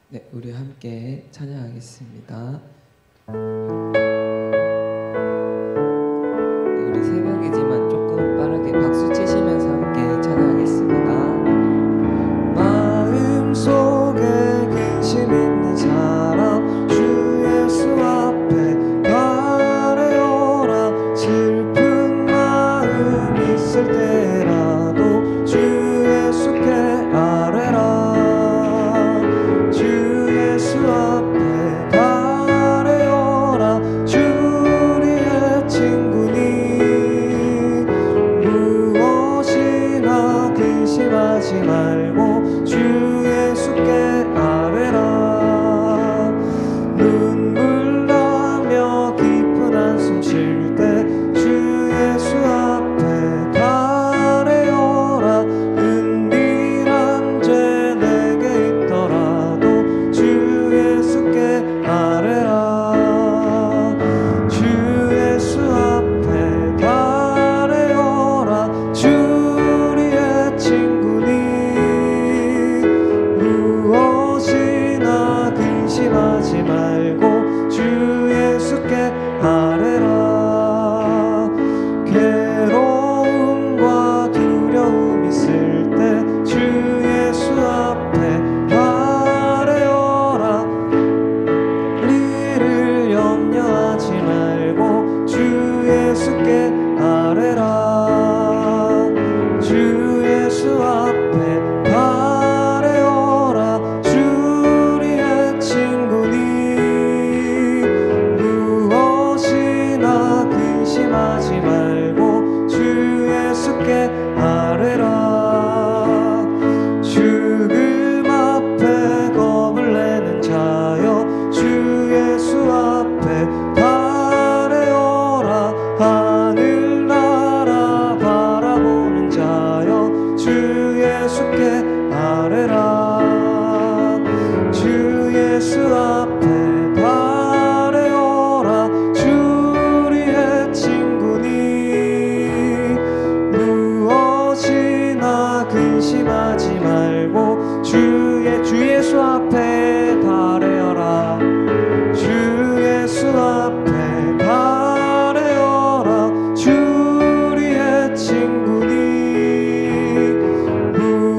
네, 우리 함께 찬양하겠습니다. 우리 새벽이지만 조금 빠르게 박수 치시면서 함께 찬양하겠습니다. 마음속에 근심 있는 사람 주 예수 앞에 바래오라. 슬픈 마음 있을 때라도 주 예수께 아뢰라. 하지 말고 주 예수께 아뢰라. 눈물 나며 깊은 한숨 쉴 때 주 예수 앞에 바래오라. 은밀한 죄 내게 있더라도 주 예수께 아뢰라. 주 예수 앞에 바래오라. 하지 말고 주 예수께 아뢰라. 괴로움과 두려움 있을 때 주 예수 앞에 바래오라. 우리를 염려하지 말고 주 예수께 아뢰라. 주 예수 앞에 하지 말고 주 예수께 아뢰라. 죽음 앞에 겁을 내는 자여 주 예수 앞에 바래오라. 하늘나라 바라보는 자여 주 예수께 아뢰라. 주 예수 앞에 바래오라. 근심하지 말고 주 예수 앞에 바래어라. 주 예수 앞에 바래어라. 주 우리의 친구니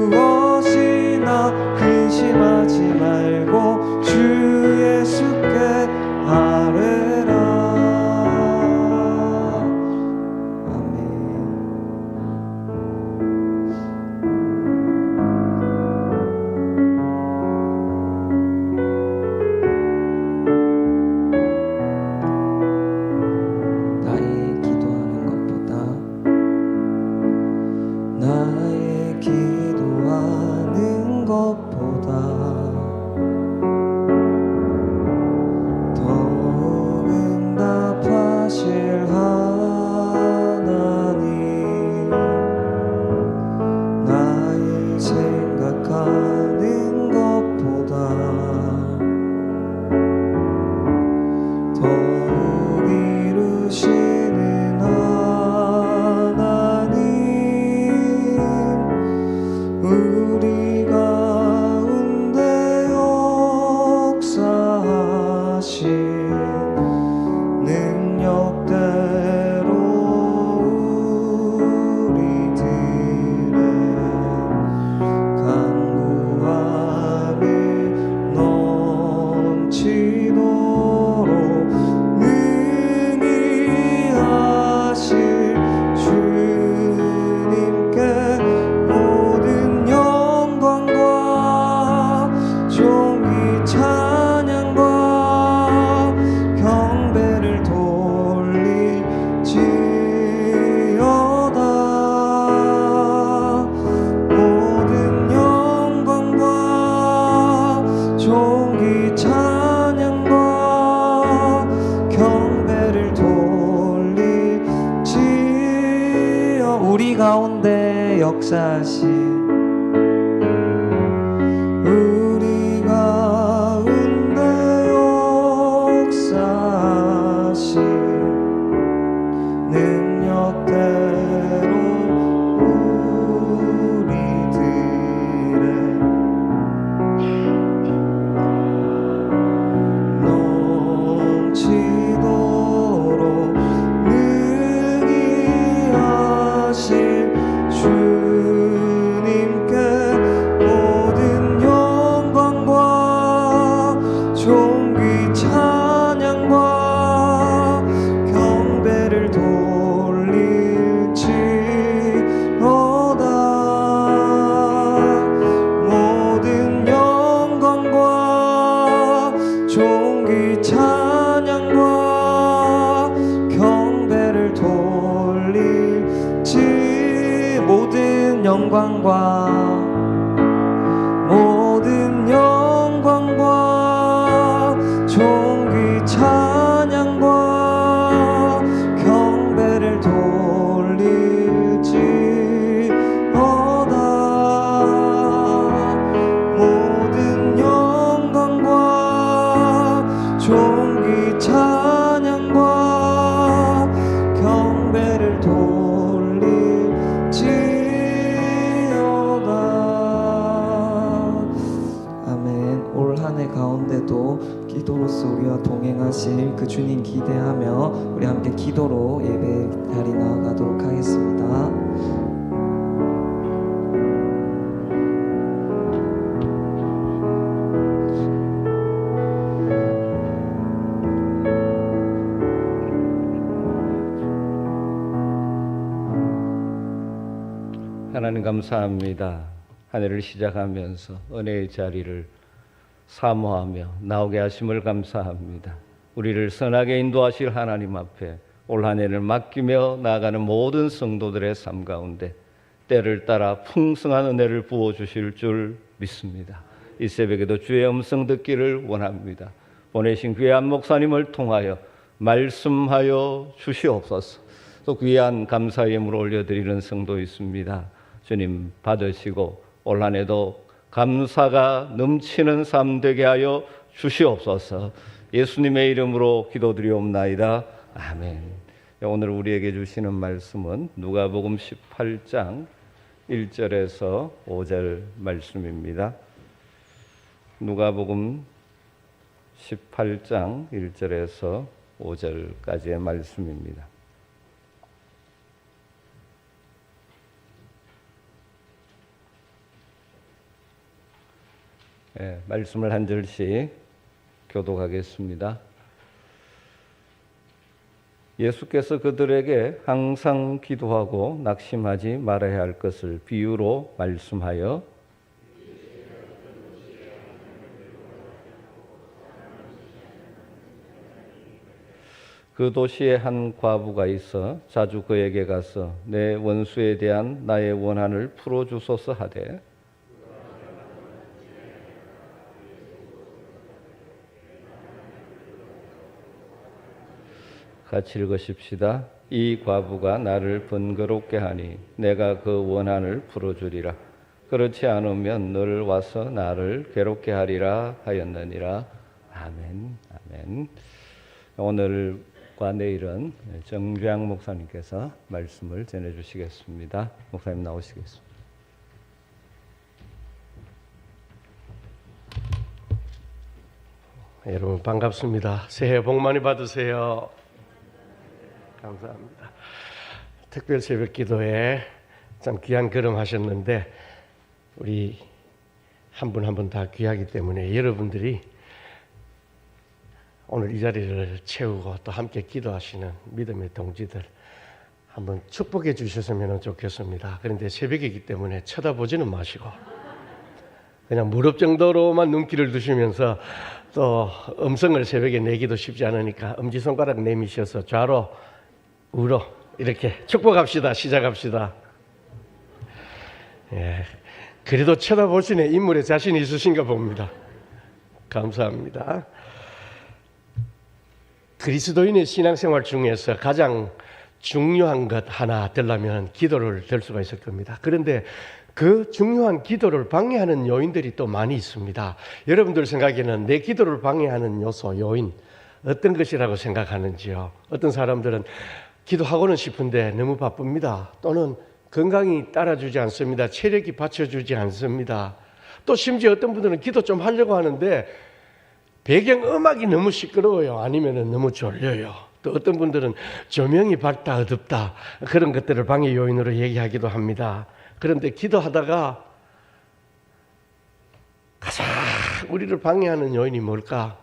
무엇이나 근심하지 말고 주 예수께 아뢰라. 나의 기도하는 것보다 더욱 응답하실 하나님. 나의 생각하는 것보다 더욱 이루시는 우리 가운데 역사하신 능력대로 우리들의 간구함이 넘치도록 능히 하실 주님께 종기 찬양과 경배를 돌릴지어다. 모든 영광과 종기 찬양과 경배를 돌릴지어. 우리 가운데 역사하신 우리 가운데 역사하신 능력대로 우리들의 영광과 모든 영광과 존귀 찬양과 경배를 돌릴지어다. 모든 영광과 존귀 찬양과 경배를 돌릴지어다. 아멘. 올 한 해 가운데도 기도로서 우리와 동행하실 그 주님 기대하며 우리 함께 기도로 예배 자리 나아가도록 하겠습니다. 하나님 감사합니다. 한 해를 시작하면서 은혜의 자리를 사모하며 나오게 하심을 감사합니다. 우리를 선하게 인도하실 하나님 앞에 올 한 해를 맡기며 나아가는 모든 성도들의 삶 가운데 때를 따라 풍성한 은혜를 부어주실 줄 믿습니다. 이 새벽에도 주의 음성 듣기를 원합니다. 보내신 귀한 목사님을 통하여 말씀하여 주시옵소서. 또 귀한 감사 예물 올려드리는 성도 있습니다. 주님 받으시고 올 한 해도 감사가 넘치는 삶 되게 하여 주시옵소서. 예수님의 이름으로 기도드리옵나이다. 아멘. 오늘 우리에게 주시는 말씀은 누가복음 18장 1절에서 5절 말씀입니다. 누가복음 18장 1절에서 5절까지의 말씀입니다. 말씀을 한 절씩 교독하겠습니다. 예수께서 그들에게 항상 기도하고 낙심하지 말아야 할 것을 비유로 말씀하여 그 도시에 한 과부가 있어 자주 그에게 가서 내 원수에 대한 나의 원한을 풀어주소서 하되 같이 읽으십시다. 이 과부가 나를 번거롭게 하니 내가 그 원한을 풀어주리라. 그렇지 않으면 너를 와서 나를 괴롭게 하리라 하였느니라. 아멘. 오늘과 내일은 정주양 목사님께서 말씀을 전해주시겠습니다. 목사님 나오시겠습니다. 여러분 반갑습니다. 새해 복 많이 받으세요. 감사합니다. 특별 새벽 기도에 참 귀한 걸음하셨는데 우리 한 분 한 분 다 귀하기 때문에 여러분들이 오늘 이 자리를 채우고 또 함께 기도하시는 믿음의 동지들 한번 축복해 주셨으면 좋겠습니다. 그런데 새벽이기 때문에 쳐다보지는 마시고 그냥 무릎 정도로만 눈길을 두시면서 또 음성을 새벽에 내기도 쉽지 않으니까 엄지손가락 내미셔서 좌로 우로 이렇게 축복합시다. 시작합시다. 예, 그래도 쳐다보시는 인물에 자신이 있으신가 봅니다. 감사합니다. 그리스도인의 신앙생활 중에서 가장 중요한 것 하나 되려면 기도를 들 수가 있을 겁니다. 그런데 그 중요한 기도를 방해하는 요인들이 또 많이 있습니다. 여러분들 생각에는 내 기도를 방해하는 요소, 요인 어떤 것이라고 생각하는지요? 어떤 사람들은 기도하고는 싶은데 너무 바쁩니다. 또는 건강이 따라주지 않습니다. 체력이 받쳐주지 않습니다. 또 심지어 어떤 분들은 기도 좀 하려고 하는데 배경음악이 너무 시끄러워요. 아니면 너무 졸려요. 또 어떤 분들은 조명이 밝다 어둡다 그런 것들을 방해 요인으로 얘기하기도 합니다. 그런데 기도하다가 가장 우리를 방해하는 요인이 뭘까?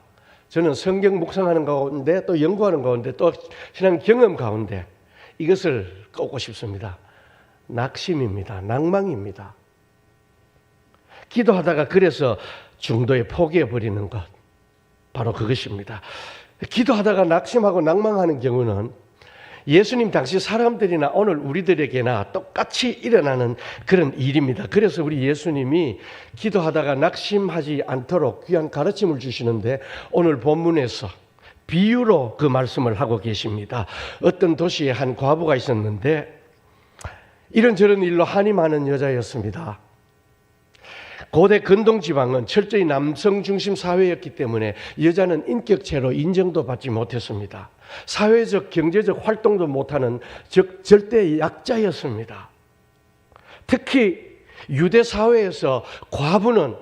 저는 성경 묵상하는 가운데 또 연구하는 가운데 또 신앙 경험 가운데 이것을 꼽고 싶습니다. 낙심입니다. 낭망입니다. 기도하다가 그래서 중도에 포기해버리는 것 바로 그것입니다. 기도하다가 낙심하고 낭망하는 경우는 예수님 당시 사람들이나 오늘 우리들에게나 똑같이 일어나는 그런 일입니다. 그래서 우리 예수님이 기도하다가 낙심하지 않도록 귀한 가르침을 주시는데 오늘 본문에서 비유로 그 말씀을 하고 계십니다. 어떤 도시에 한 과부가 있었는데 이런저런 일로 한이 많은 여자였습니다. 고대 근동 지방은 철저히 남성 중심 사회였기 때문에 여자는 인격체로 인정도 받지 못했습니다. 사회적 경제적 활동도 못하는 즉 절대 약자였습니다. 특히 유대 사회에서 과부는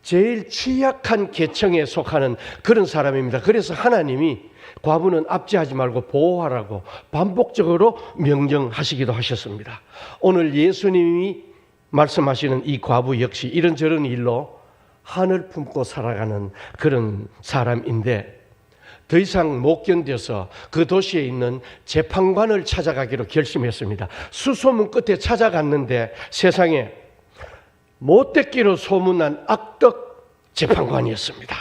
제일 취약한 계층에 속하는 그런 사람입니다. 그래서 하나님이 과부는 압제하지 말고 보호하라고 반복적으로 명령하시기도 하셨습니다. 오늘 예수님이 말씀하시는 이 과부 역시 이런저런 일로 한을 품고 살아가는 그런 사람인데 더 이상 못 견뎌서 그 도시에 있는 재판관을 찾아가기로 결심했습니다. 수소문 끝에 찾아갔는데 세상에 못됐기로 소문난 악덕 재판관이었습니다.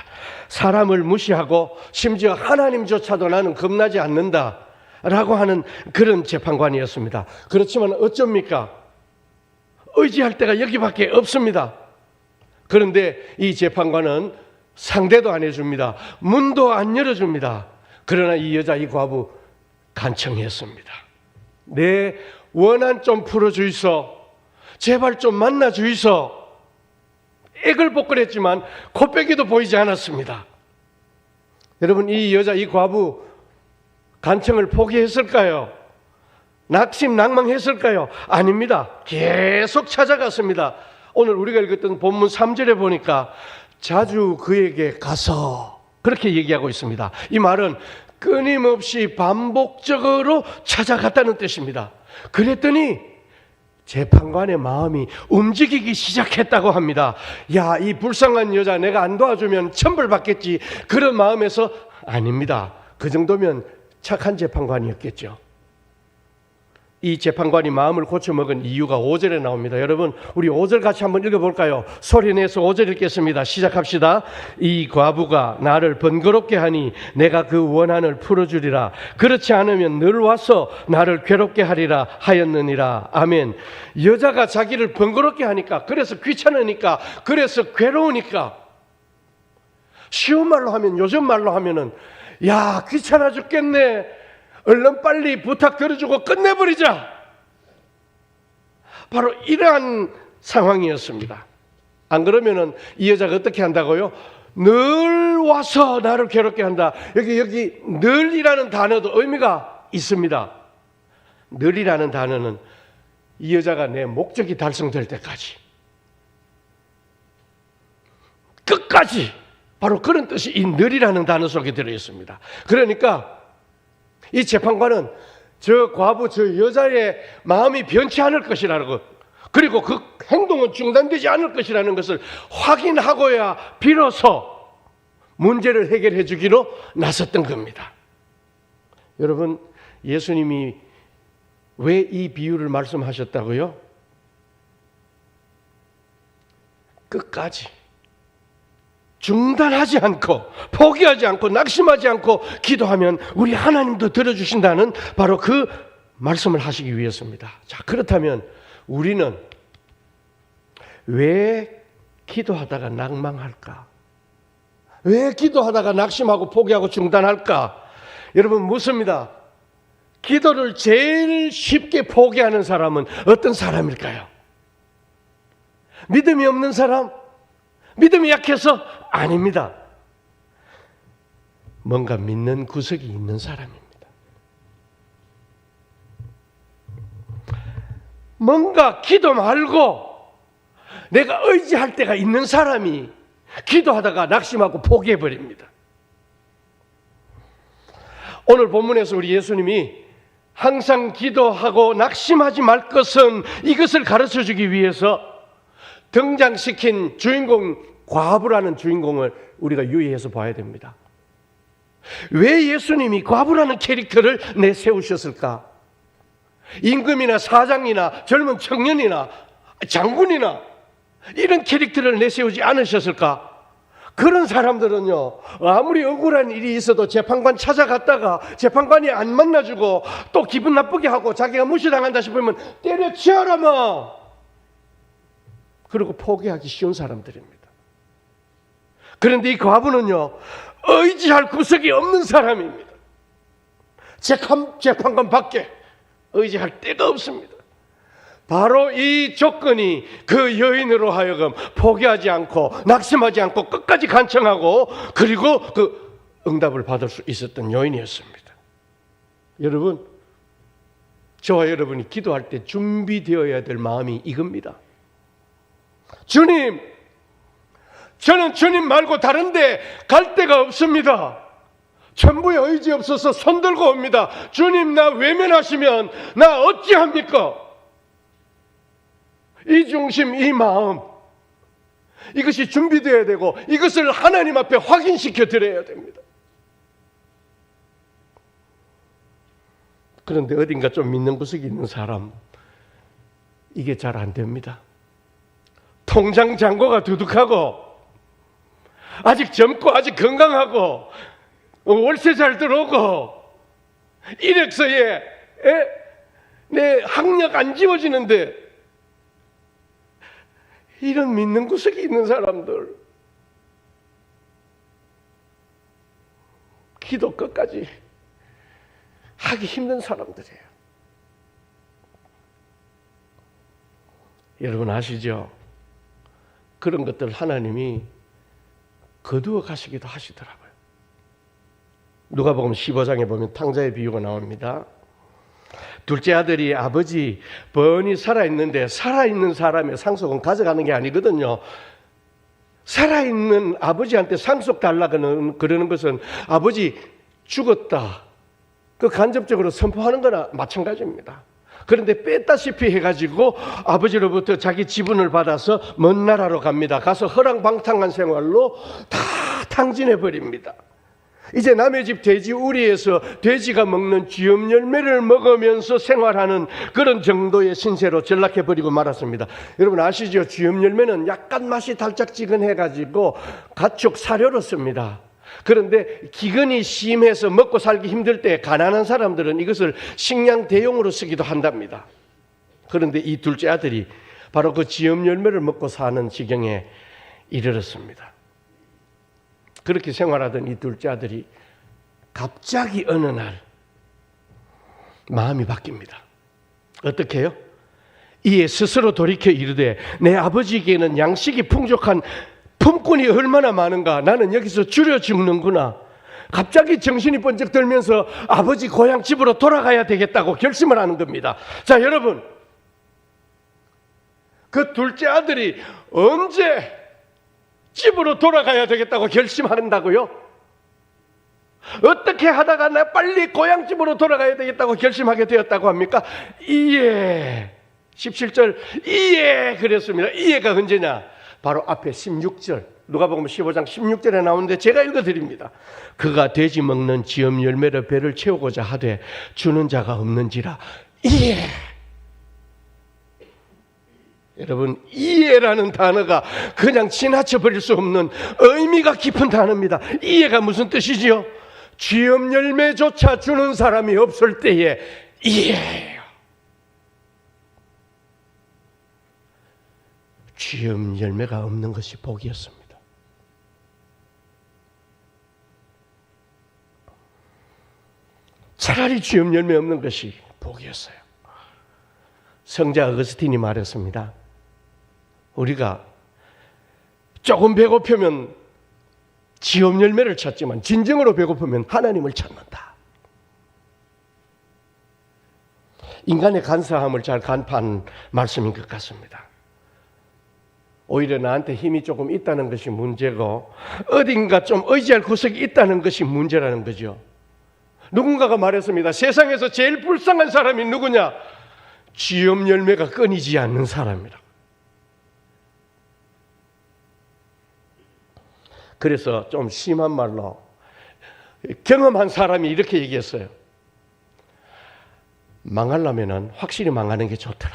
사람을 무시하고 심지어 하나님조차도 나는 겁나지 않는다라고 하는 그런 재판관이었습니다. 그렇지만 어쩝니까? 의지할 데가 여기밖에 없습니다. 그런데 이 재판관은 상대도 안 해줍니다. 문도 안 열어줍니다. 그러나 이 여자, 이 과부 간청했습니다. 내 원한 좀 풀어주이소. 제발 좀 만나주이소. 애걸복걸했지만 코빼기도 보이지 않았습니다. 여러분, 이 여자, 이 과부 간청을 포기했을까요? 낙심낭망했을까요? 아닙니다. 계속 찾아갔습니다. 오늘 우리가 읽었던 본문 3절에 보니까 자주 그에게 가서 그렇게 얘기하고 있습니다. 이 말은 끊임없이 반복적으로 찾아갔다는 뜻입니다. 그랬더니 재판관의 마음이 움직이기 시작했다고 합니다. 야, 이 불쌍한 여자 내가 안 도와주면 천벌받겠지. 그런 마음에서 아닙니다. 그 정도면 착한 재판관이었겠죠. 이 재판관이 마음을 고쳐먹은 이유가 5절에 나옵니다. 여러분, 우리 5절 같이 한번 읽어볼까요? 소리내서 5절 읽겠습니다. 시작합시다. 이 과부가 나를 번거롭게 하니 내가 그 원한을 풀어주리라. 그렇지 않으면 늘 와서 나를 괴롭게 하리라 하였느니라. 아멘. 여자가 자기를 번거롭게 하니까, 그래서 귀찮으니까, 그래서 괴로우니까, 쉬운 말로 하면, 요즘 말로 하면은 야, 귀찮아 죽겠네. 얼른 빨리 부탁 들어주고 끝내버리자. 바로 이러한 상황이었습니다. 안 그러면은 이 여자가 어떻게 한다고요? 늘 와서 나를 괴롭게 한다. 여기 늘이라는 단어도 의미가 있습니다. 늘이라는 단어는 이 여자가 내 목적이 달성될 때까지, 끝까지, 바로 그런 뜻이 이 늘이라는 단어 속에 들어있습니다. 그러니까 이 재판관은 저 과부, 저 여자의 마음이 변치 않을 것이라고, 그리고 그 행동은 중단되지 않을 것이라는 것을 확인하고야 비로소 문제를 해결해 주기로 나섰던 겁니다. 여러분, 예수님이 왜 이 비유를 말씀하셨다고요? 끝까지 중단하지 않고, 포기하지 않고, 낙심하지 않고 기도하면 우리 하나님도 들어주신다는 바로 그 말씀을 하시기 위해서입니다. 자, 그렇다면 우리는 왜 기도하다가 낭망할까? 왜 기도하다가 낙심하고 포기하고 중단할까? 여러분, 묻습니다. 기도를 제일 쉽게 포기하는 사람은 어떤 사람일까요? 믿음이 없는 사람? 믿음이 약해서? 아닙니다. 뭔가 믿는 구석이 있는 사람입니다. 뭔가 기도 말고 내가 의지할 때가 있는 사람이 기도하다가 낙심하고 포기해버립니다. 오늘 본문에서 우리 예수님이 항상 기도하고 낙심하지 말 것은, 이것을 가르쳐주기 위해서 등장시킨 주인공, 과부라는 주인공을 우리가 유의해서 봐야 됩니다. 왜 예수님이 과부라는 캐릭터를 내세우셨을까? 임금이나 사장이나 젊은 청년이나 장군이나 이런 캐릭터를 내세우지 않으셨을까? 그런 사람들은요, 아무리 억울한 일이 있어도 재판관 찾아갔다가 재판관이 안 만나주고 또 기분 나쁘게 하고 자기가 무시당한다 싶으면 때려치워라 뭐. 그리고 포기하기 쉬운 사람들입니다. 그런데 이 과부는요, 의지할 구석이 없는 사람입니다. 재판관 밖에 의지할 데가 없습니다. 바로 이 조건이 그 여인으로 하여금 포기하지 않고 낙심하지 않고 끝까지 간청하고 그리고 그 응답을 받을 수 있었던 요인이었습니다. 여러분, 저와 여러분이 기도할 때 준비되어야 될 마음이 이겁니다. 주님, 저는 주님 말고 다른데 갈 데가 없습니다. 전부에 의지 없어서 손 들고 옵니다. 주님, 나 외면하시면 나 어찌합니까? 이 중심, 이 마음, 이것이 준비되어야 되고 이것을 하나님 앞에 확인시켜 드려야 됩니다. 그런데 어딘가 좀 믿는 구석이 있는 사람, 이게 잘 안 됩니다. 통장 잔고가 두둑하고 아직 젊고 아직 건강하고 월세 잘 들어오고 이력서에 내 학력 안 지워지는데 이런 믿는 구석이 있는 사람들, 기도 끝까지 하기 힘든 사람들이에요. 여러분 아시죠? 그런 것들 하나님이 거두어 가시기도 하시더라고요. 누가복음 15장에 보면 탕자의 비유가 나옵니다. 둘째 아들이 아버지 번이 살아있는데 살아있는 사람의 상속은 가져가는 게 아니거든요. 살아있는 아버지한테 상속 달라고 그러는 것은 아버지 죽었다, 그 간접적으로 선포하는 거나 마찬가지입니다. 그런데 뺐다시피 해가지고 아버지로부터 자기 지분을 받아서 먼 나라로 갑니다. 가서 허랑방탕한 생활로 다 탕진해버립니다. 이제 남의 집 돼지 우리에서 돼지가 먹는 쥐염 열매를 먹으면서 생활하는 그런 정도의 신세로 전락해버리고 말았습니다. 여러분 아시죠? 쥐염 열매는 약간 맛이 달짝지근해가지고 가축 사료로 씁니다. 그런데 기근이 심해서 먹고 살기 힘들 때 가난한 사람들은 이것을 식량 대용으로 쓰기도 한답니다. 그런데 이 둘째 아들이 바로 그 쥐염 열매를 먹고 사는 지경에 이르렀습니다. 그렇게 생활하던 이 둘째 아들이 갑자기 어느 날 마음이 바뀝니다. 어떻게 해요? 이에 스스로 돌이켜 이르되 내 아버지에게는 양식이 풍족한 품꾼이 얼마나 많은가, 나는 여기서 줄여 죽는구나. 갑자기 정신이 번쩍 들면서 아버지 고향 집으로 돌아가야 되겠다고 결심을 하는 겁니다. 자, 여러분, 그 둘째 아들이 언제 집으로 돌아가야 되겠다고 결심한다고요? 어떻게 하다가 나 빨리 고향집으로 돌아가야 되겠다고 결심하게 되었다고 합니까? 이에 17절 이에 그랬습니다. 이에가 언제냐? 바로 앞에 16절 누가복음 15장 16절에 나오는데 제가 읽어드립니다. 그가 돼지 먹는 지엄 열매로 배를 채우고자 하되 주는 자가 없는지라. 이에, 여러분, 이해라는 단어가 그냥 지나쳐 버릴 수 없는 의미가 깊은 단어입니다. 이해가 무슨 뜻이지요? 쥐염 열매조차 주는 사람이 없을 때에 이해예요. 쥐염 열매가 없는 것이 복이었습니다. 차라리 쥐염 열매 없는 것이 복이었어요. 성자 어거스틴이 말했습니다. 우리가 조금 배고프면 지엄 열매를 찾지만 진정으로 배고프면 하나님을 찾는다. 인간의 간사함을 잘 간파한 말씀인 것 같습니다. 오히려 나한테 힘이 조금 있다는 것이 문제고 어딘가 좀 의지할 구석이 있다는 것이 문제라는 거죠. 누군가가 말했습니다. 세상에서 제일 불쌍한 사람이 누구냐? 쥐염 열매가 끊이지 않는 사람이라. 그래서 좀 심한 말로 경험한 사람이 이렇게 얘기했어요. 망하려면 확실히 망하는 게 좋더라.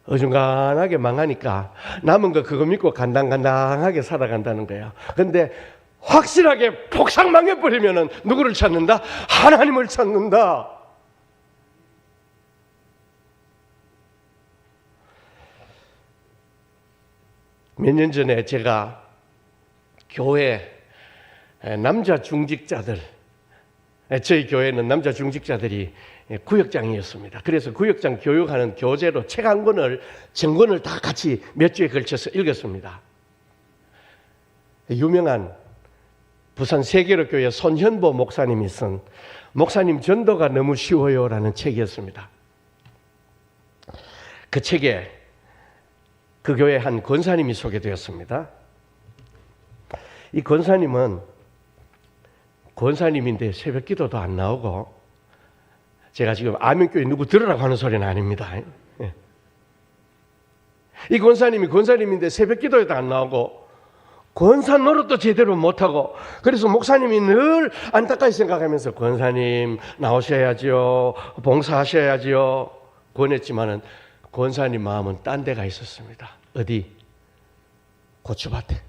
어중간하게 망하니까 남은 거 그거 믿고 간당간당하게 살아간다는 거예요. 그런데 확실하게 폭삭 망해버리면은 누구를 찾는다? 하나님을 찾는다. 몇 년 전에 제가 교회 남자 중직자들, 저희 교회는 남자 중직자들이 구역장이었습니다. 그래서 구역장 교육하는 교재로 책 한 권을 전권을 다 같이 몇 주에 걸쳐서 읽었습니다. 유명한 부산 세계로교회 손현보 목사님이 쓴 목사님 전도가 너무 쉬워요라는 책이었습니다. 그 책에 그 교회 한 권사님이 소개되었습니다. 이 권사님은 권사님인데 새벽 기도도 안 나오고, 제가 지금 아멘교회 누구 들으라고 하는 소리는 아닙니다. 이 권사님이 권사님인데 새벽 기도에도 안 나오고 권사 노릇도 제대로 못하고, 그래서 목사님이 늘 안타까이 생각하면서 권사님 나오셔야지요, 봉사하셔야지요 권했지만은 권사님 마음은 딴 데가 있었습니다. 어디? 고추밭에.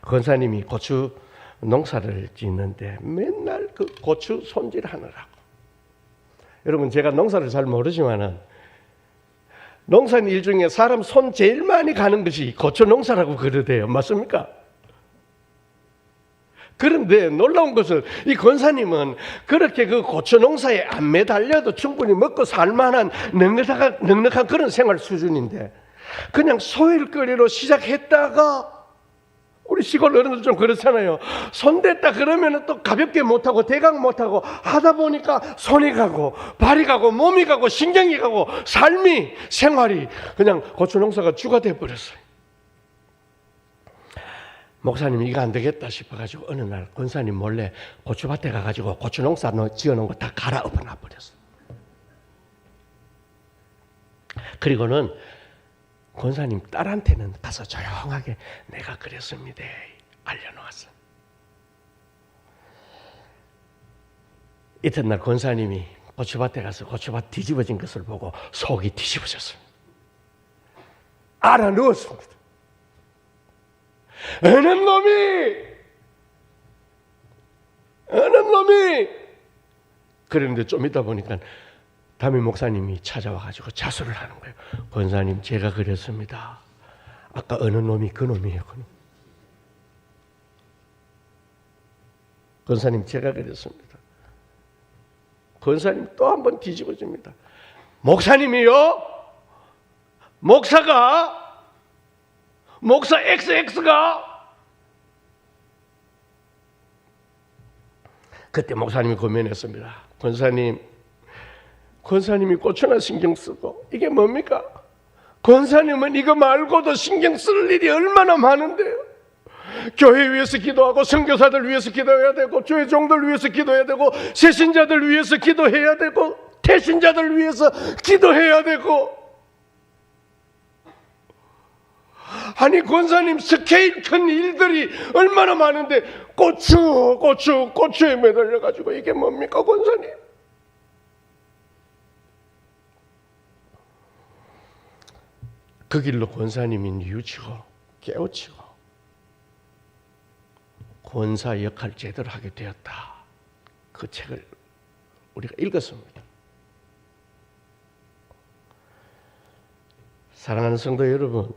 권사님이 고추 농사를 짓는데 맨날 그 고추 손질하느라고. 여러분, 제가 농사를 잘 모르지만은 농사일 중에 사람 손 제일 많이 가는 것이 고추 농사라고 그러대요. 맞습니까? 그런데 놀라운 것은 이 권사님은 그렇게 그 고추 농사에 안 매달려도 충분히 먹고 살만한 넉넉한 그런 생활 수준인데, 그냥 소일거리로 시작했다가, 우리 시골 어른들 좀 그렇잖아요. 손댔다 그러면 또 가볍게 못하고 대강 못하고 하다 보니까 손이 가고 발이 가고 몸이 가고 신경이 가고 삶이, 생활이 그냥 고추 농사가 주가 돼버렸어요. 목사님이 이거 안 되겠다 싶어가지고 어느 날 권사님 몰래 고추밭에 가가지고 고추 농사 지어놓은 거 다 갈아엎어 놔버렸어요. 그리고는 권사님 딸한테는 가서 조용하게 내가 그랬습니다 알려놓았어. 이튿날 권사님이 고추밭에 가서 고추밭 뒤집어진 것을 보고 속이 뒤집어졌습니다. 알아누웠습니다. 어느 놈이 그랬는데 좀 있다 보니까 담임 목사님이 찾아와가지고 자수를 하는 거예요. 권사님, 제가 그랬습니다. 아까 어느 놈이 그 놈이에요. 그 놈. 권사님, 제가 그랬습니다. 권사님 또 한 번 뒤집어집니다. 목사님이요? 목사 XX가? 그때 목사님이 고민했습니다. 권사님이 고추나 신경 쓰고 이게 뭡니까? 권사님은 이거 말고도 신경 쓸 일이 얼마나 많은데요. 교회 위해서 기도하고 선교사들 위해서 기도해야 되고 교회 종들 위해서 기도해야 되고 새신자들 위해서 기도해야 되고 태신자들 위해서 기도해야 되고. 아니, 권사님 스케일 큰 일들이 얼마나 많은데 고추에 매달려가지고 이게 뭡니까, 권사님? 그 길로 권사님이 뉘우치고 깨우치고 권사 역할 제대로 하게 되었다. 그 책을 우리가 읽었습니다. 사랑하는 성도 여러분,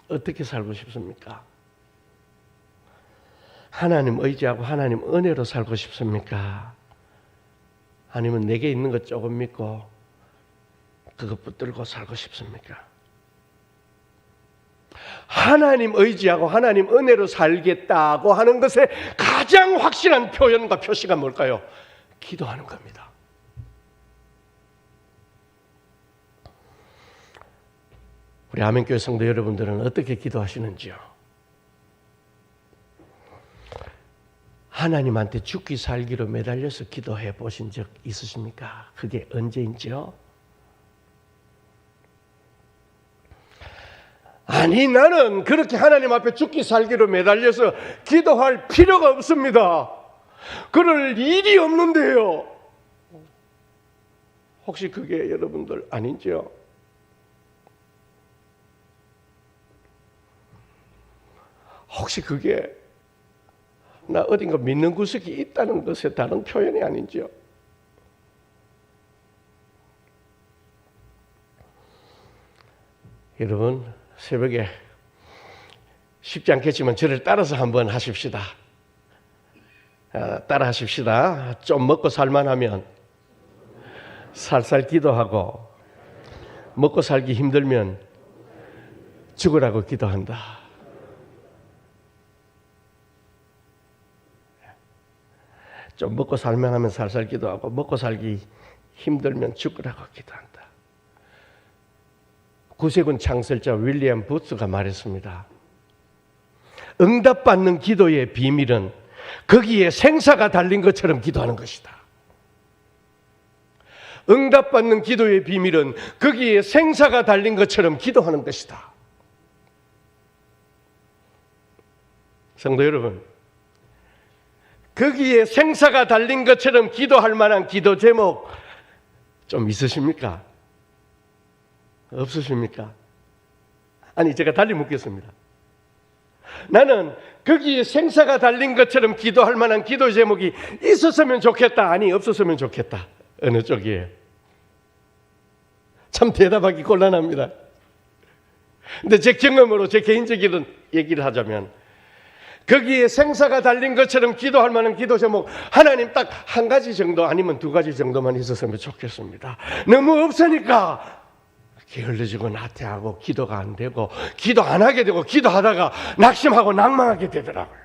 어떻게 살고 싶습니까? 하나님 의지하고 하나님 은혜로 살고 싶습니까? 아니면 내게 있는 것 조금 믿고 그거 붙들고 살고 싶습니까? 하나님 의지하고 하나님 은혜로 살겠다고 하는 것의 가장 확실한 표현과 표시가 뭘까요? 기도하는 겁니다. 우리 아멘교회 성도 여러분들은 어떻게 기도하시는지요? 하나님한테 죽기 살기로 매달려서 기도해 보신 적 있으십니까? 그게 언제인지요? 아니, 나는 그렇게 하나님 앞에 죽기 살기로 매달려서 기도할 필요가 없습니다. 그럴 일이 없는데요. 혹시 그게 여러분들 아닌지요? 혹시 그게 나 어딘가 믿는 구석이 있다는 것의 다른 표현이 아닌지요? 여러분, 새벽에 쉽지 않겠지만 저를 따라서 한번 하십시다. 따라 하십시다. 좀 먹고 살만하면 살살 기도하고, 먹고 살기 힘들면 죽으라고 기도한다. 좀 먹고 살만하면 살살 기도하고, 먹고 살기 힘들면 죽으라고 기도한다. 구세군 창설자 윌리엄 부스가 말했습니다. 응답받는 기도의 비밀은 거기에 생사가 달린 것처럼 기도하는 것이다. 응답받는 기도의 비밀은 거기에 생사가 달린 것처럼 기도하는 것이다. 성도 여러분, 거기에 생사가 달린 것처럼 기도할 만한 기도 제목 좀 있으십니까? 없으십니까? 아니, 제가 달리 묻겠습니다. 나는 거기에 생사가 달린 것처럼 기도할 만한 기도 제목이 있었으면 좋겠다, 아니 없었으면 좋겠다. 어느 쪽이에요? 참 대답하기 곤란합니다. 근데 제 경험으로 제 개인적인 얘기를 하자면, 거기에 생사가 달린 것처럼 기도할 만한 기도 제목, 하나님 딱 한 가지 정도 아니면 두 가지 정도만 있었으면 좋겠습니다. 너무 없으니까 게을러지고 나태하고 기도가 안 되고, 기도 안 하게 되고, 기도하다가 낙심하고 낭망하게 되더라고요.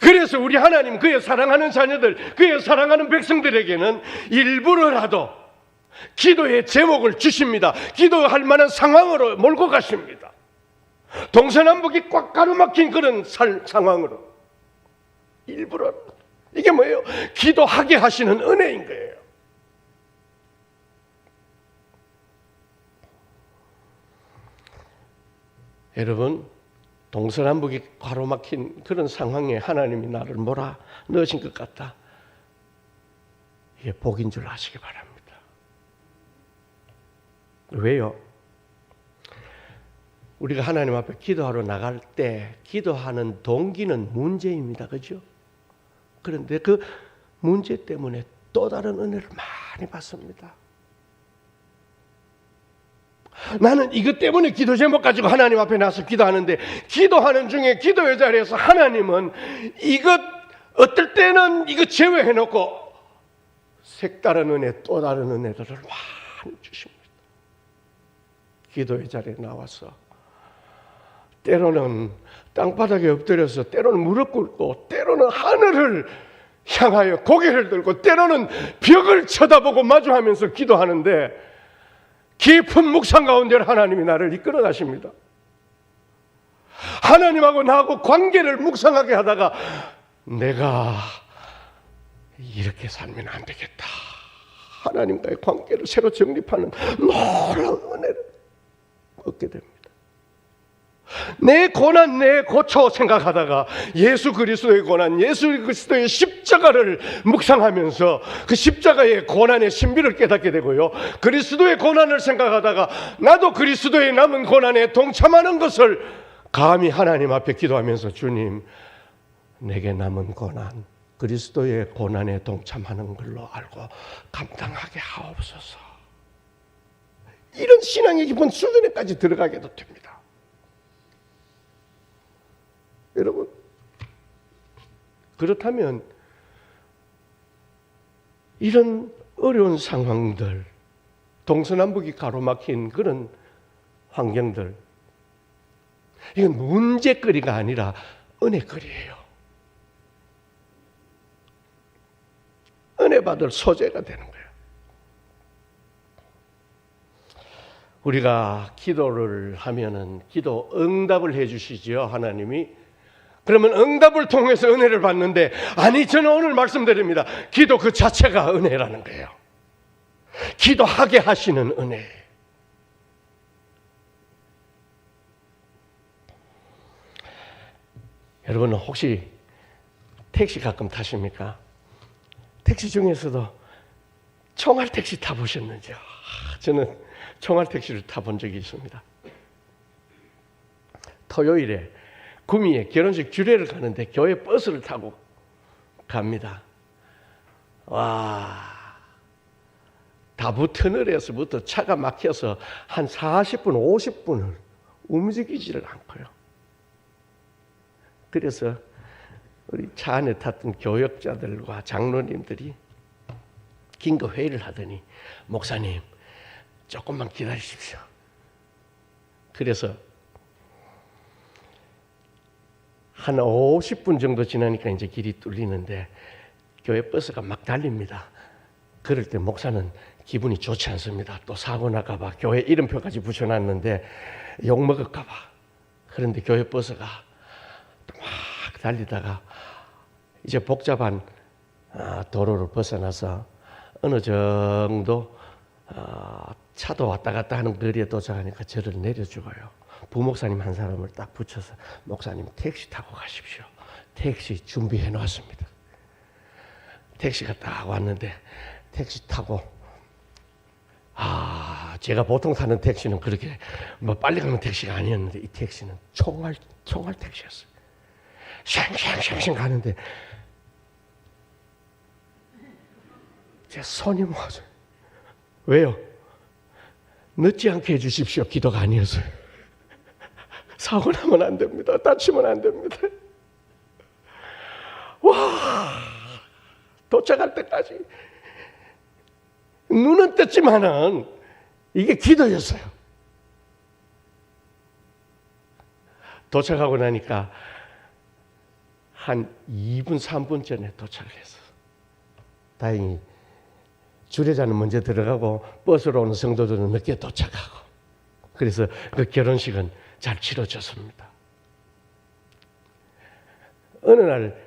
그래서 우리 하나님, 그의 사랑하는 자녀들, 그의 사랑하는 백성들에게는 일부러라도 기도의 제목을 주십니다. 기도할 만한 상황으로 몰고 가십니다. 동서남북이 꽉 가로막힌 그런 상황으로 일부러. 이게 뭐예요? 기도하게 하시는 은혜인 거예요. 여러분, 동서남북이 가로막힌 그런 상황에 하나님이 나를 몰아 넣으신 것 같다. 이게 복인 줄 아시기 바랍니다. 왜요? 우리가 하나님 앞에 기도하러 나갈 때 기도하는 동기는 문제입니다. 그죠? 그런데 그 문제 때문에 또 다른 은혜를 많이 받습니다. 나는 이것 때문에 기도 제목 가지고 하나님 앞에 나서 기도하는데, 기도하는 중에 기도의 자리에서 하나님은 이것 어떨 때는 이거 제외해놓고 색다른 은혜, 또 다른 은혜들을 많이 주십니다. 기도의 자리에 나와서 때로는 땅바닥에 엎드려서, 때로는 무릎 꿇고, 때로는 하늘을 향하여 고개를 들고, 때로는 벽을 쳐다보고 마주하면서 기도하는데, 깊은 묵상 가운데 하나님이 나를 이끌어 가십니다. 하나님하고 나하고 관계를 묵상하게 하다가 내가 이렇게 살면 안 되겠다, 하나님과의 관계를 새로 정립하는 놀라운 은혜를 얻게 됩니다. 내 고난, 내 고초 생각하다가 예수 그리스도의 고난, 예수 그리스도의 십자가를 묵상하면서 그 십자가의 고난의 신비를 깨닫게 되고요, 그리스도의 고난을 생각하다가 나도 그리스도의 남은 고난에 동참하는 것을 감히 하나님 앞에 기도하면서, 주님, 내게 남은 고난, 그리스도의 고난에 동참하는 걸로 알고 감당하게 하옵소서. 이런 신앙의 깊은 수준에까지 들어가게도 됩니다. 여러분, 그렇다면 이런 어려운 상황들, 동서남북이 가로막힌 그런 환경들, 이건 문제거리가 아니라 은혜거리예요. 은혜 받을 소재가 되는 거예요. 우리가 기도를 하면은 기도 응답을 해 주시지요, 하나님이. 그러면 응답을 통해서 은혜를 받는데, 아니, 저는 오늘 말씀드립니다. 기도 그 자체가 은혜라는 거예요. 기도하게 하시는 은혜. 여러분은 혹시 택시 가끔 타십니까? 택시 중에서도 총알 택시 타보셨는지요? 저는 총알 택시를 타본 적이 있습니다. 토요일에 구미에 결혼식 주례를 가는데 교회 버스를 타고 갑니다. 와, 다부 터널에서부터 차가 막혀서 한 40분, 50분을 움직이지를 않고요. 그래서 우리 차 안에 탔던 교역자들과 장로님들이 긴급 회의를 하더니 목사님 조금만 기다리십시오. 그래서 한 50분 정도 지나니까 이제 길이 뚫리는데 교회 버스가 막 달립니다. 그럴 때 목사는 기분이 좋지 않습니다. 또 사고 날까봐 교회 이름표까지 붙여놨는데 욕 먹을까봐. 그런데 교회 버스가 또 막 달리다가 이제 복잡한 도로를 벗어나서 어느 정도 차도 왔다 갔다 하는 거리에 도착하니까 저를 내려주고요. 부목사님 한 사람을 딱 붙여서 목사님 택시 타고 가십시오. 택시 준비해 놓았습니다. 택시가 딱 왔는데 택시 타고 제가 보통 타는 택시는 그렇게 뭐 빨리 가는 택시가 아니었는데 이 택시는 총알 택시였어요. 샹샹샹샹 가는데 제 손이 모아져요. 왜요? 늦지 않게 해주십시오. 기도가 아니었어요. 사고 나면 안 됩니다. 다치면 안 됩니다. 와, 도착할 때까지 눈은 떴지만은 이게 기도였어요. 도착하고 나니까 한 2분, 3분 전에 도착을 했어. 다행히 주례자는 먼저 들어가고 버스로 오는 성도들은 늦게 도착하고 그래서 그 결혼식은 잘 치러졌습니다. 어느 날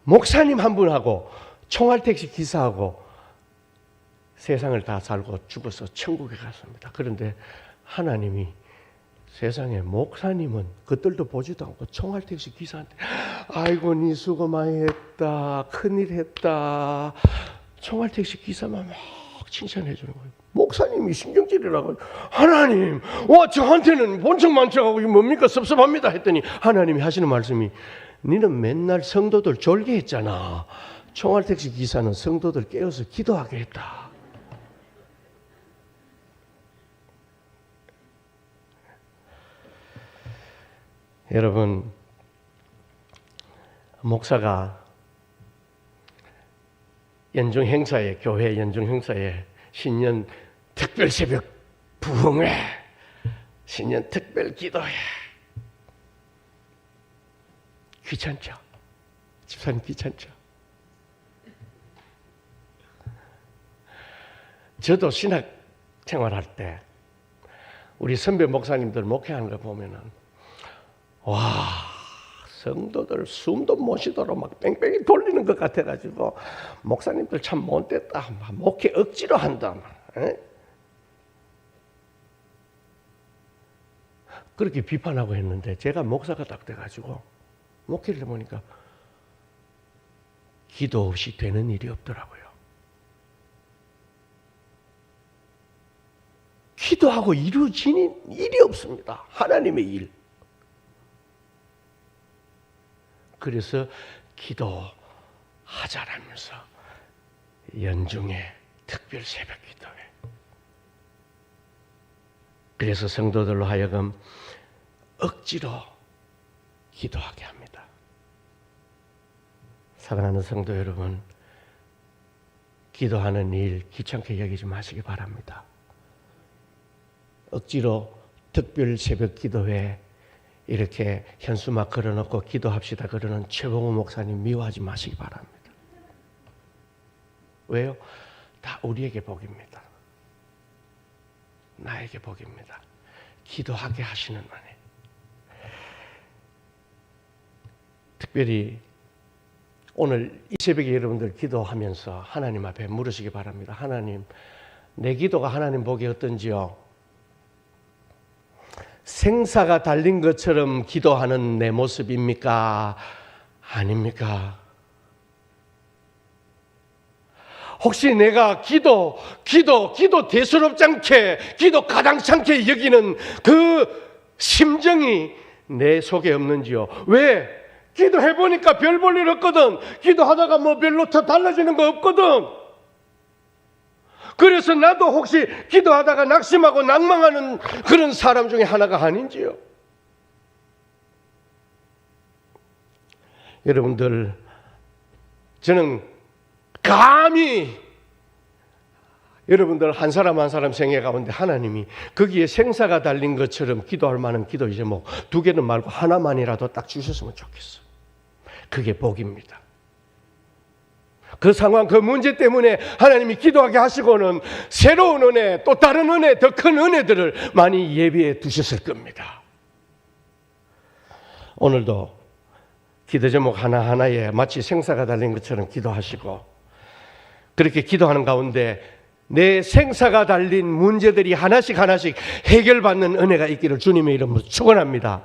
목사님 한 분하고 총알택시 기사하고 세상을 다 살고 죽어서 천국에 갔습니다. 그런데 하나님이 세상에 목사님은 그들도 보지도 않고 총알택시 기사한테 아이고 니 수고 많이 했다. 큰일 했다. 총알택시 기사만 막 칭찬해 주는 거예요. 목사님이 신경질이라고 하나님 와 저한테는 본청만청하고 이게 뭡니까 섭섭합니다 했더니 하나님이 하시는 말씀이 니는 맨날 성도들 졸게 했잖아. 총알택시 기사는 성도들 깨워서 기도하게 했다. 여러분 목사가 연중 행사에 교회 연중 행사에 신년 특별 새벽 부흥회 신년 특별 기도회 귀찮죠? 집사님 귀찮죠? 저도 신학 생활할 때 우리 선배 목사님들 목회하는 거 보면은 와 성도들 숨도 못 쉬도록 막 뺑뺑이 돌리는 것 같아가지고 목사님들 참 못됐다 목회 억지로 한다 그렇게 비판하고 했는데 제가 목사가 딱 돼가지고 목회를 해보니까 기도 없이 되는 일이 없더라고요. 기도하고 이루어지는 일이 없습니다. 하나님의 일. 그래서 기도하자라면서 연중에 특별 새벽 기도회. 그래서 성도들로 하여금 억지로 기도하게 합니다. 사랑하는 성도 여러분, 기도하는 일 귀찮게 여기지 마시기 바랍니다. 억지로 특별 새벽 기도회 이렇게 현수막 걸어놓고 기도합시다 그러는 최봉우 목사님 미워하지 마시기 바랍니다. 왜요? 다 우리에게 복입니다. 나에게 복입니다. 기도하게 하시는 은혜. 특별히 오늘 이 새벽에 여러분들 기도하면서 하나님 앞에 물으시기 바랍니다. 하나님, 내 기도가 하나님 보기 어떤지요? 생사가 달린 것처럼 기도하는 내 모습입니까? 아닙니까? 혹시 내가 기도 대수롭지 않게, 기도 가당찮게 여기는 그 심정이 내 속에 없는지요? 왜? 기도해보니까 별 볼 일 없거든. 기도하다가 뭐 별로 더 달라지는 거 없거든. 그래서 나도 혹시 기도하다가 낙심하고 낭망하는 그런 사람 중에 하나가 아닌지요? 여러분들, 저는 감히 여러분들 한 사람 한 사람 생애 가운데 하나님이 거기에 생사가 달린 것처럼 기도할 만한 기도 제목 2개는 말고 하나만이라도 딱 주셨으면 좋겠어. 그게 복입니다. 그 상황, 그 문제 때문에 하나님이 기도하게 하시고는 새로운 은혜, 또 다른 은혜, 더 큰 은혜들을 많이 예비해 두셨을 겁니다. 오늘도 기도 제목 하나하나에 마치 생사가 달린 것처럼 기도하시고, 그렇게 기도하는 가운데 내 생사가 달린 문제들이 하나씩 해결받는 은혜가 있기를 주님의 이름으로 축원합니다.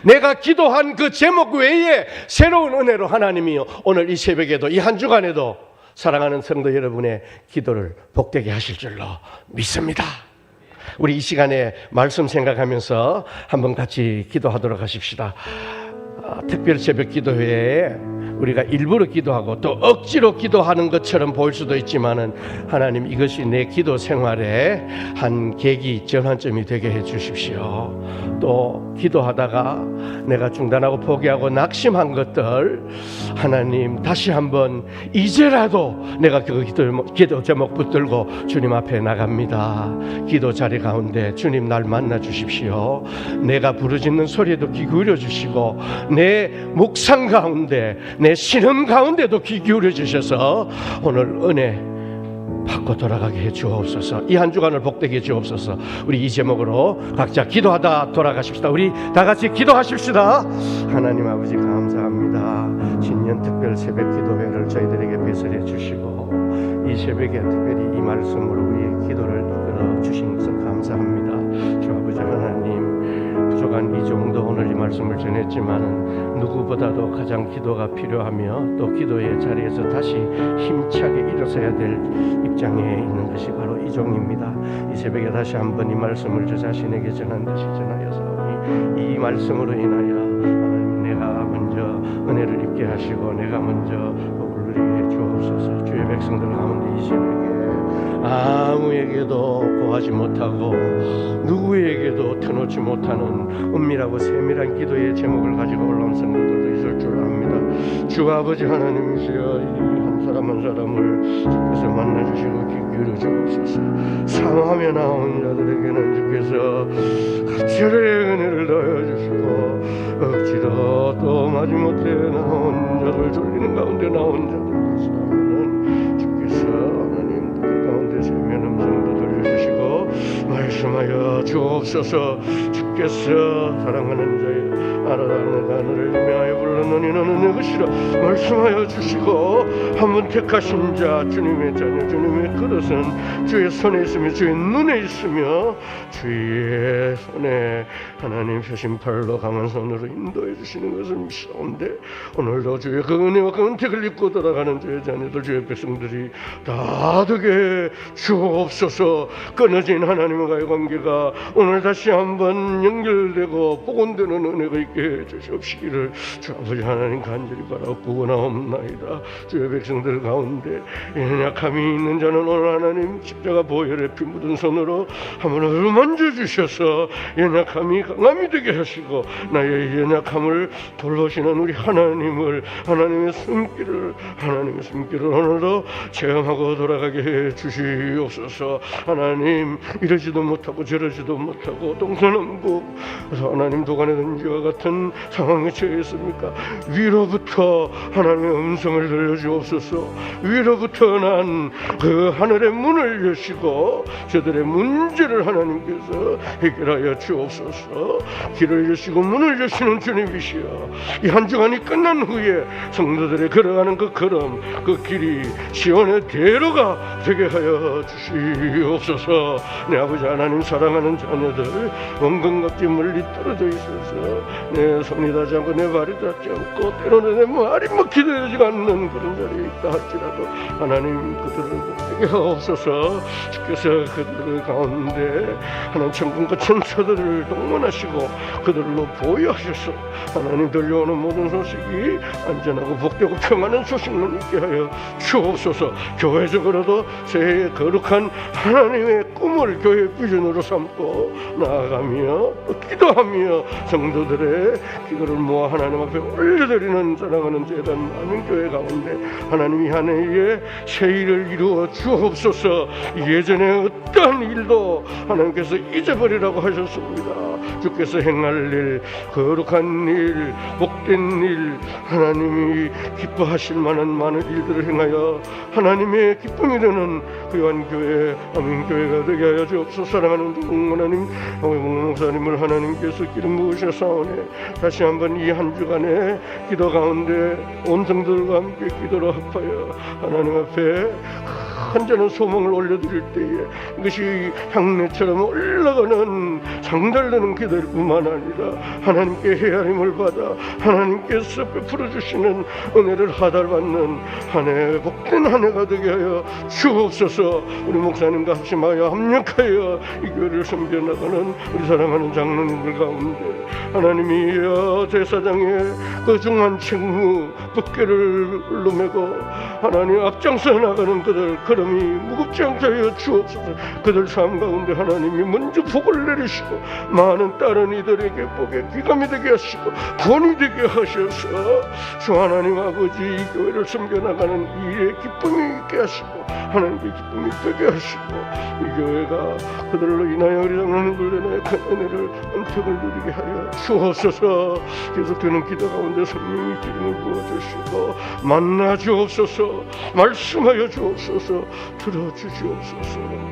내가 기도한 그 제목 외에 새로운 은혜로 하나님이 오늘 이 새벽에도, 이 한 주간에도 사랑하는 성도 여러분의 기도를 복되게 하실 줄로 믿습니다. 우리 이 시간에 말씀 생각하면서 한번 같이 기도하도록 하십시다. 특별 새벽 기도회에 우리가 일부러 기도하고 또 억지로 기도하는 것처럼 보일 수도 있지만은, 하나님 이것이 내 기도 생활의 한 계기, 전환점이 되게 해 주십시오. 또 기도하다가 내가 중단하고 포기하고 낙심한 것들, 하나님 다시 한번 이제라도 내가 그 기도 제목 붙들고 주님 앞에 나갑니다. 기도 자리 가운데 주님 날 만나 주십시오. 내가 부르짖는 소리에도 귀 기울여 주시고, 내 묵상 가운데, 내 신음 가운데도 귀 기울여 주셔서 오늘 은혜 받고 돌아가게 해 주옵소서. 이 한 주간을 복되게 해 주옵소서. 우리 이 제목으로 각자 기도하다 돌아가십시다. 우리 다 같이 기도하십시다. 하나님 아버지 감사합니다. 신년 특별 새벽 기도회를 저희들에게 배설해 주시고, 이 새벽에 특별히 이 말씀으로 우리의 기도를 이끌어 주신 것을 감사합니다. 주 아버지 하나님, 부족한 이 정도 오늘 이 말씀을 전했지만은 누구보다도 가장 기도가 필요하며 또 기도의 자리에서 다시 힘차게 일어서야 될 입장에 있는 것이 바로 이 종입니다. 이 새벽에 다시 한번 이 말씀을 저 자신에게 전한 듯이 전하여서 이 말씀으로 인하여 하나님, 내가 먼저 은혜를 입게 하시고 내가 먼저 복을 누리게 주옵소서. 주의 백성들 가운데 이 새벽에 아무에게도 고하지 못하고 누구에게도 터놓지 못하는 은밀하고 세밀한 기도의 제목을 가지고 올라온 성도들도 있을 줄 압니다. 주 아버지 하나님이시여, 한 사람 한 사람을 주께서 만나주시고 귀 기울여 주옵소서. 상하며 나온 자들에게는 주께서 가철의 은혜를 더하여 주시고, 억지로 또 마지못해 나온 자들, 졸리는 가운데 나온 자들 사랑하는 주께서 하나님 가운데 세면 음성도 들려주시고 말씀하여 주옵소서. 주께서 사랑하는 자의 알아라는 단어를 명하여 불렀느니 너는 내 것이라 말씀하여 주시고, 한번 택하신 자 주님의 자녀, 주님의 그릇은 주의 손에 있으며 주의 눈에 있으며 주의 손에 하나님 표심팔로 강한 손으로 인도해 주시는 것을 믿사온데, 오늘도 주의 그 은혜와 그 은택을 입고 돌아가는 주의 자녀들, 주의 백성들이 다 되게 주옵소서. 끊어진 하나님과의 관계가 오늘 다시 한번 연결되고 복원되는 은혜가 있게 해 주시옵시기를 주 아버지 하나님 간절히 바라고 원하옵나이다. 주의 백성들 가운데 연약함이 있는 자는 오늘 하나님 십자가 보혈에 피 묻은 손으로 한번 만져주셔서 연약함이 강함이 되게 하시고, 나의 연약함을 돌보시는 우리 하나님을, 하나님의 숨길을 오늘도 체험하고 돌아가게 해 주시옵소서. 하나님, 이러지도 못하고 저러지도 못하고 동서남북 하나님 도간의 던지와 같은 상황에 처해 있습니까? 위로부터 하나님의 음성을 들려주옵소서. 위로부터 난 그 하늘의 문을 여시고 저들의 문제를 하나님께서 해결하여 주옵소서. 길을 여시고 문을 여시는 주님이시여, 이 한 주간이 끝난 후에 성도들의 걸어가는 그 걸음, 그 길이 시온의 대로가 되게 하여 주시옵소서. 내 아버지 하나님, 사랑하는 자녀들 원근각지 멀리 떨어져 있어서 내 손이 닿지 않고 내 발이 닿지 않고 때로는 내 말이 먹히지 않는 그런 자리에 있다 할지라도 하나님 그들을 되게 하옵소서. 주께서 그들 가운데 하나님 천군과 천사들을 동원하시고 그들로 보호하셔서 하나님 들려오는 모든 소식이 안전하고 복되고 평안한 소식만 있게 하여 주옵소서. 교회적으로도 새해의 거룩한 하나님의 꿈을 교회 비전으로 삼고 나아가며 또 기도하며 성도들의 기도를 모아 하나님 앞에 올려드리는 사랑하는 재단 아멘교회 가운데 하나님이 한 해에 새 일을 이루어 주옵소서. 예전에 어떠한 일도 하나님께서 잊어버리라고 하셨습니다. 주께서 행할 일, 거룩한 일, 복된 일, 하나님이 기뻐하실 만한 많은 일들을 행하여 하나님의 기쁨이 되는 귀한교회 아멘교회가 되게 하여 주옵소서. 사랑하는 하나님, 목사님을 하나님께서 기름 부으셔 사오네. 다시 한번 이 한 주간의 기도 가운데 온 성들과 함께 기도로 합하여 하나님 앞에 한전한 소망을 올려드릴 때에 이것이 향내처럼 올라가는 상달되는 기도일 뿐만 아니라 하나님께 헤아림을 받아 하나님께서 베풀어 주시는 은혜를 하달받는 한 해 복된 한 해가 되게 하여 주옵소서. 우리 목사님과 합심하여 합력하여 이 교회를 섬겨나가는 우리 사랑하는 장로님들 가운데 하나님이 제사장의 그 중한 책무 붓게를 메고 하나님 앞장서 나가는 그들 걸음이 무겁지 않게 하여 주옵소서. 그들 삶 가운데 하나님이 먼저 복을 내리시고 많은 다른 이들에게 복의 기감이 되게 하시고 본이 되게 하셔서 주 하나님 아버지 이 교회를 섬겨나가는 일에 기쁨이 있게 하시고 하나님께 기쁨이 되게 하시고 이 교회가 그들로 인하여 우리 장로님들 인하여 큰 은혜를 은택을 누리게 하여 주옵소서. 계속되는 기도 가운데 성령의 기름을 부어주시고 만나 주옵소서. 말씀하여 주옵소서. 들어주시옵소서.